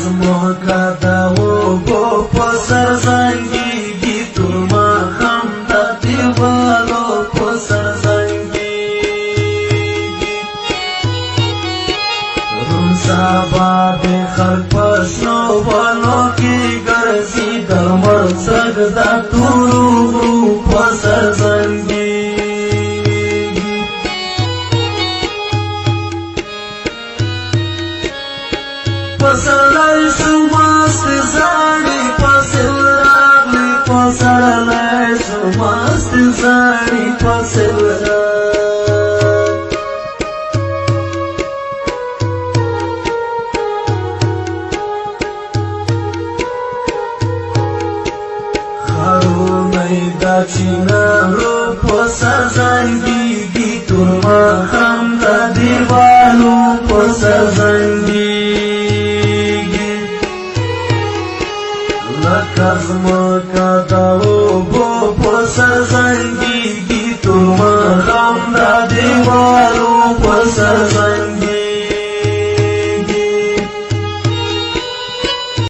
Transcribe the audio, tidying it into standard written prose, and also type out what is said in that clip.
زمکا دا اوبو په سر زنګېږي تور ماښام د دیوالو په سر زنګېږي روڼ سبا د خلک په شنو ونو کې ګرځي د مرڅګ د تورو غرو په سر زنګېږي پسړلی شو مست زاړې فصل راغلی پسړلی شو مست زاړې فصل ښارونه یې د چینارو په سر زنګېږي تور ماښام د دیوالو په سر زنګېږي لکه زمکا د اوبو په سر زنګېږي تور ماښام د دیوالو په سر زنګېږي